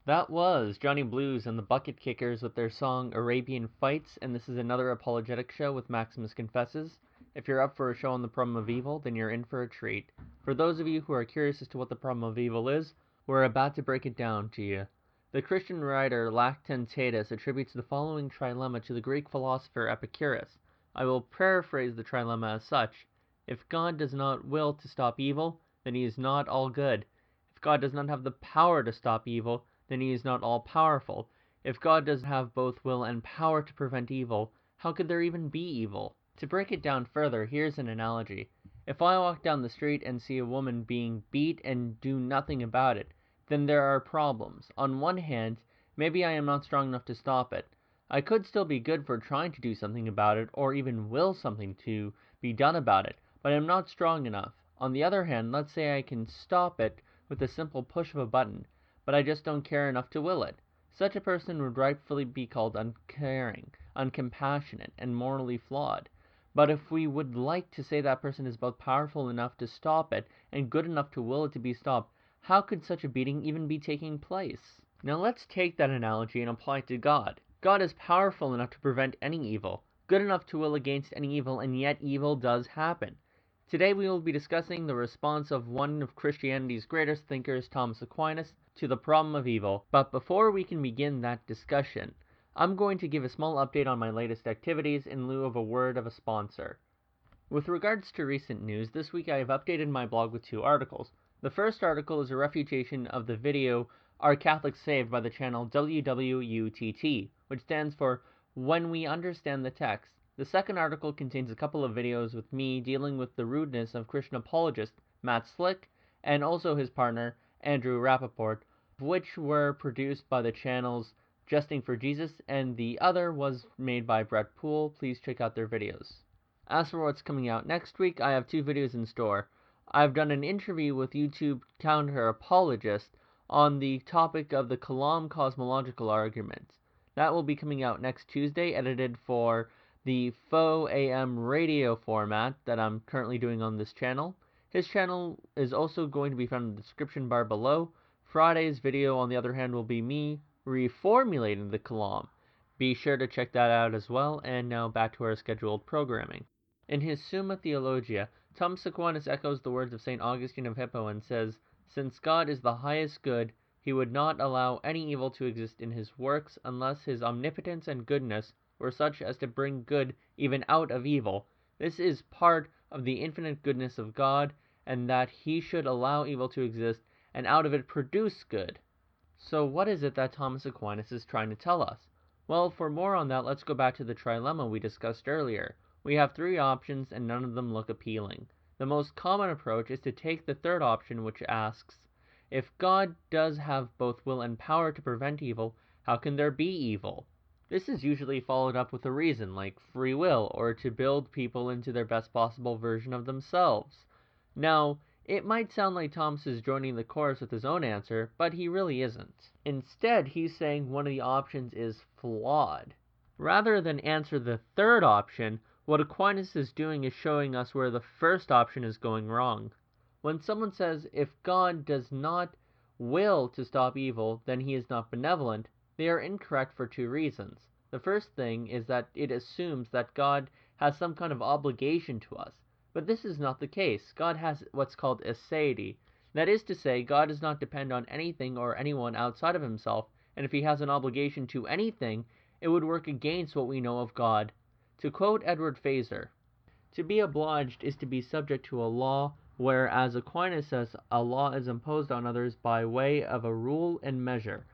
That was Johnny Blues and the Bucket Kickers with their song Arabian Fights, and this is another apologetic show with Maximus Confesses. If you're up for a show on the problem of evil, then you're in for a treat. For those of you who are curious as to what the problem of evil is, we're about to break it down to you. The Christian writer Lactantius attributes the following trilemma to the Greek philosopher Epicurus. I will paraphrase the trilemma as such. If God does not will to stop evil, then he is not all good. If God does not have the power to stop evil, then he is not all-powerful. If God does have both will and power to prevent evil, how could there even be evil? To break it down further, here's an analogy. If I walk down the street and see a woman being beat and do nothing about it, then there are problems. On one hand, maybe I am not strong enough to stop it. I could still be good for trying to do something about it, or even will something to be done about it, but I am not strong enough. On the other hand, let's say I can stop it with a simple push of a button, but I just don't care enough to will it. Such a person would rightfully be called uncaring, uncompassionate, and morally flawed. But if we would like to say that person is both powerful enough to stop it and good enough to will it to be stopped, how could such a beating even be taking place? Now let's take that analogy and apply it to God. God is powerful enough to prevent any evil, good enough to will against any evil, and yet evil does happen. Today we will be discussing the response of one of Christianity's greatest thinkers, Thomas Aquinas, to the problem of evil. But before we can begin that discussion, I'm going to give a small update on my latest activities in lieu of a word of a sponsor. With regards to recent news, this week I have updated my blog with 2 articles. The first article is a refutation of the video Are Catholics Saved by the channel WWUTT, which stands for When We Understand the Text. The second article contains a couple of videos with me dealing with the rudeness of Christian apologist Matt Slick and also his partner Andrew Rappaport, which were produced by the channels Justing for Jesus, and the other was made by Brett Poole. Please check out their videos. As for what's coming out next week, I have 2 videos in store. I've done an interview with YouTube counter apologist on the topic of the Kalam cosmological argument. That will be coming out next Tuesday, edited for the faux AM radio format that I'm currently doing on this channel. His channel is also going to be found in the description bar below. Friday's video, on the other hand, will be me reformulating the Kalam. Be sure to check that out as well, and now back to our scheduled programming. In his Summa Theologia, Thomas Aquinas echoes the words of St. Augustine of Hippo and says, "Since God is the highest good, he would not allow any evil to exist in his works unless his omnipotence and goodness were such as to bring good even out of evil. This is part of the infinite goodness of God, and that he should allow evil to exist, and out of it produce good." So what is it that Thomas Aquinas is trying to tell us? Well, for more on that, let's go back to the trilemma we discussed earlier. We have 3 options, and none of them look appealing. The most common approach is to take the third option, which asks, if God does have both will and power to prevent evil, how can there be evil? This is usually followed up with a reason, like free will, or to build people into their best possible version of themselves. Now, it might sound like Thomas is joining the chorus with his own answer, but he really isn't. Instead, he's saying one of the options is flawed. Rather than answer the third option, what Aquinas is doing is showing us where the first option is going wrong. When someone says, if God does not will to stop evil, then he is not benevolent, they are incorrect for 2 reasons. The first thing is that it assumes that God has some kind of obligation to us. But this is not the case. God has what's called aseity. That is to say, God does not depend on anything or anyone outside of himself, and if he has an obligation to anything, it would work against what we know of God. To quote Edward Fazer, To be obliged is to be subject to a law, where, as Aquinas says, a law is imposed on others by way of a rule and measure.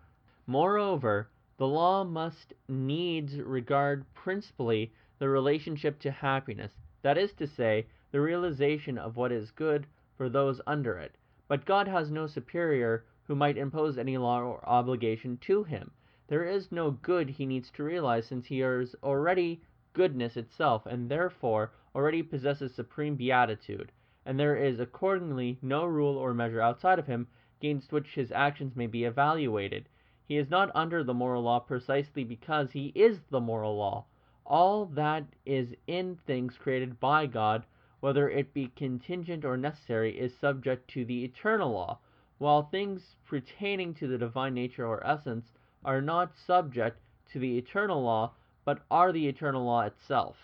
Moreover, the law must needs regard principally the relationship to happiness, that is to say, the realization of what is good for those under it. But God has no superior who might impose any law or obligation to him. There is no good he needs to realize, since he is already goodness itself, and therefore already possesses supreme beatitude, and there is accordingly no rule or measure outside of him against which his actions may be evaluated. He is not under the moral law precisely because he is the moral law. All that is in things created by God, whether it be contingent or necessary, is subject to the eternal law, while things pertaining to the divine nature or essence are not subject to the eternal law, but are the eternal law itself.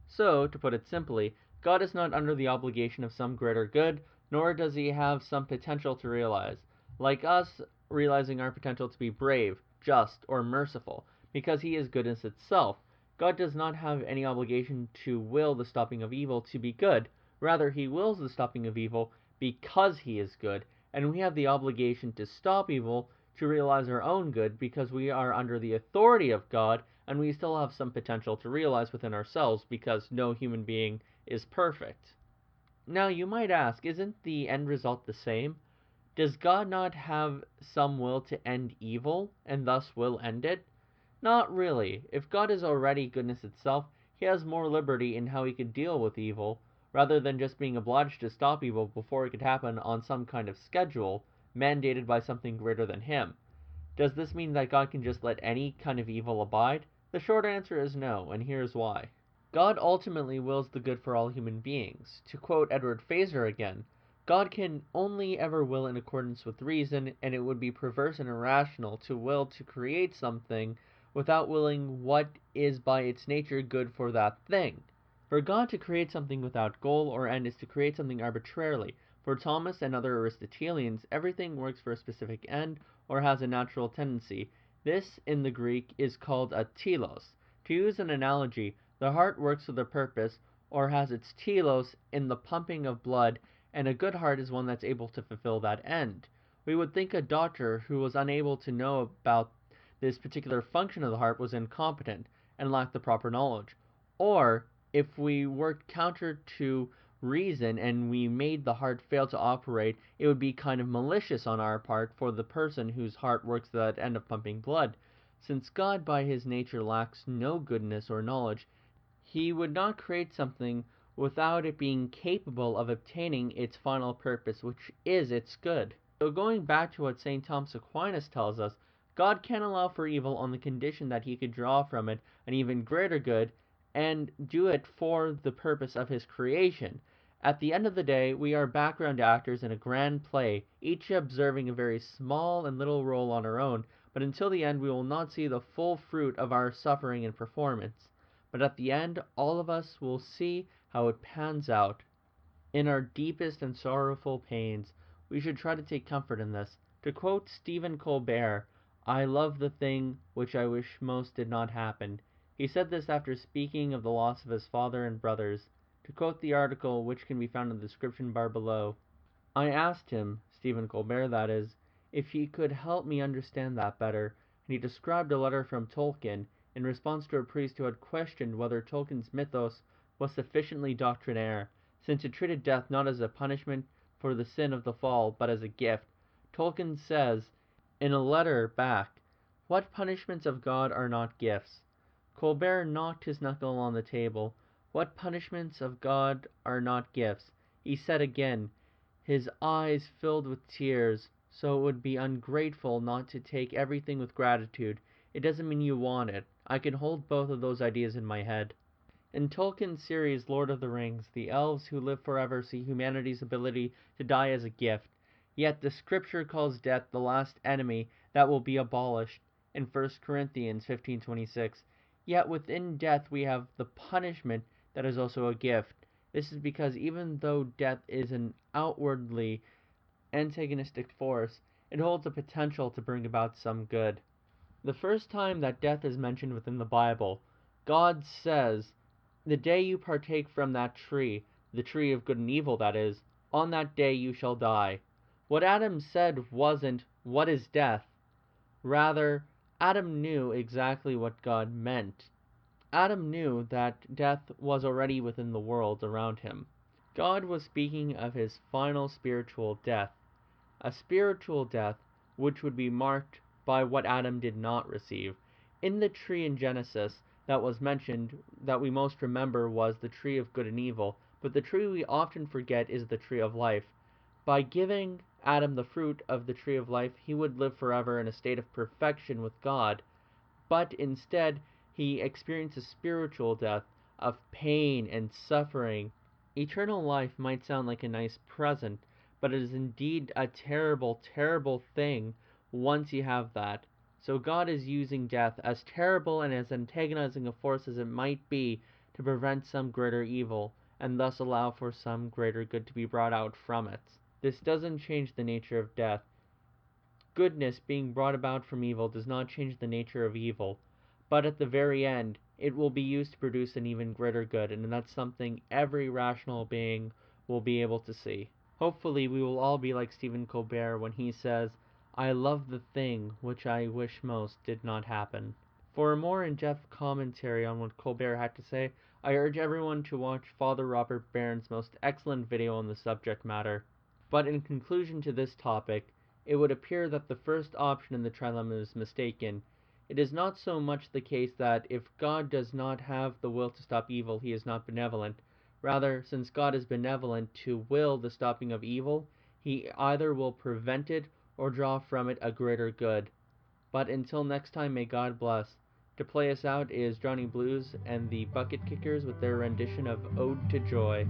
So, to put it simply, God is not under the obligation of some greater good, nor does he have some potential to realize, like us realizing our potential to be brave, just, or merciful, because he is goodness itself. God does not have any obligation to will the stopping of evil to be good. Rather, he wills the stopping of evil because he is good, and we have the obligation to stop evil to realize our own good because we are under the authority of God, and we still have some potential to realize within ourselves because no human being is perfect. Now, you might ask, isn't the end result the same? Does God not have some will to end evil, and thus will end it? Not really. If God is already goodness itself, he has more liberty in how he could deal with evil, rather than just being obliged to stop evil before it could happen on some kind of schedule, mandated by something greater than him. Does this mean that God can just let any kind of evil abide? The short answer is no, and here's why. God ultimately wills the good for all human beings. To quote Edward Fraser again, God can only ever will in accordance with reason, and it would be perverse and irrational to will to create something without willing what is by its nature good for that thing. For God to create something without goal or end is to create something arbitrarily. For Thomas and other Aristotelians, everything works for a specific end or has a natural tendency. This, in the Greek, is called a telos. To use an analogy, the heart works with a purpose, or has its telos in the pumping of blood, and a good heart is one that's able to fulfill that end. We would think a doctor who was unable to know about this particular function of the heart was incompetent and lacked the proper knowledge. Or, if we worked counter to reason and we made the heart fail to operate, it would be kind of malicious on our part for the person whose heart works to that end of pumping blood. Since God by his nature lacks no goodness or knowledge, he would not create something without it being capable of obtaining its final purpose, which is its good. So going back to what St. Thomas Aquinas tells us, God can allow for evil on the condition that he could draw from it an even greater good, and do it for the purpose of his creation. At the end of the day, we are background actors in a grand play, each observing a very small and little role on our own, but until the end we will not see the full fruit of our suffering and performance. But at the end, all of us will see how it pans out. In our deepest and sorrowful pains, we should try to take comfort in this. To quote Stephen Colbert, "I love the thing which I wish most did not happen." He said this after speaking of the loss of his father and brothers. To quote the article, which can be found in the description bar below, "I asked him, Stephen Colbert that is, if he could help me understand that better, and he described a letter from Tolkien, in response to a priest who had questioned whether Tolkien's mythos was sufficiently doctrinaire, since it treated death not as a punishment for the sin of the fall, but as a gift. Tolkien says, in a letter back, 'What punishments of God are not gifts?' Colbert knocked his knuckle on the table. 'What punishments of God are not gifts?' He said again, his eyes filled with tears, so it would be ungrateful not to take everything with gratitude. It doesn't mean you want it. I can hold both of those ideas in my head." In Tolkien's series Lord of the Rings, the elves who live forever see humanity's ability to die as a gift. Yet the scripture calls death the last enemy that will be abolished in 1 Corinthians 15:26. Yet within death we have the punishment that is also a gift. This is because even though death is an outwardly antagonistic force, it holds the potential to bring about some good. The first time that death is mentioned within the Bible, God says, The day you partake from that tree, the tree of good and evil, that is, on that day you shall die. What Adam said wasn't, what is death? Rather, Adam knew exactly what God meant. Adam knew that death was already within the world around him. God was speaking of his final spiritual death, a spiritual death which would be marked by what Adam did not receive. In the tree in Genesis that was mentioned, that we most remember was the tree of good and evil, but the tree we often forget is the tree of life. By giving Adam the fruit of the tree of life, he would live forever in a state of perfection with God, but instead he experiences spiritual death of pain and suffering. Eternal life might sound like a nice present, but it is indeed a terrible, terrible thing once you have that. So God is using death, as terrible and as antagonizing a force as it might be, to prevent some greater evil, and thus allow for some greater good to be brought out from it. This doesn't change the nature of death. Goodness being brought about from evil does not change the nature of evil, but at the very end it will be used to produce an even greater good, and that's something every rational being will be able to see. Hopefully we will all be like Stephen Colbert when he says, "I love the thing which I wish most did not happen." For a more in-depth commentary on what Colbert had to say, I urge everyone to watch Father Robert Barron's most excellent video on the subject matter. But in conclusion to this topic, it would appear that the first option in the trilemma is mistaken. It is not so much the case that if God does not have the will to stop evil, he is not benevolent. Rather, since God is benevolent to will the stopping of evil, he either will prevent it or draw from it a greater good. But until next time, may God bless. To play us out is Johnny Blues and the Bucket Kickers with their rendition of Ode to Joy.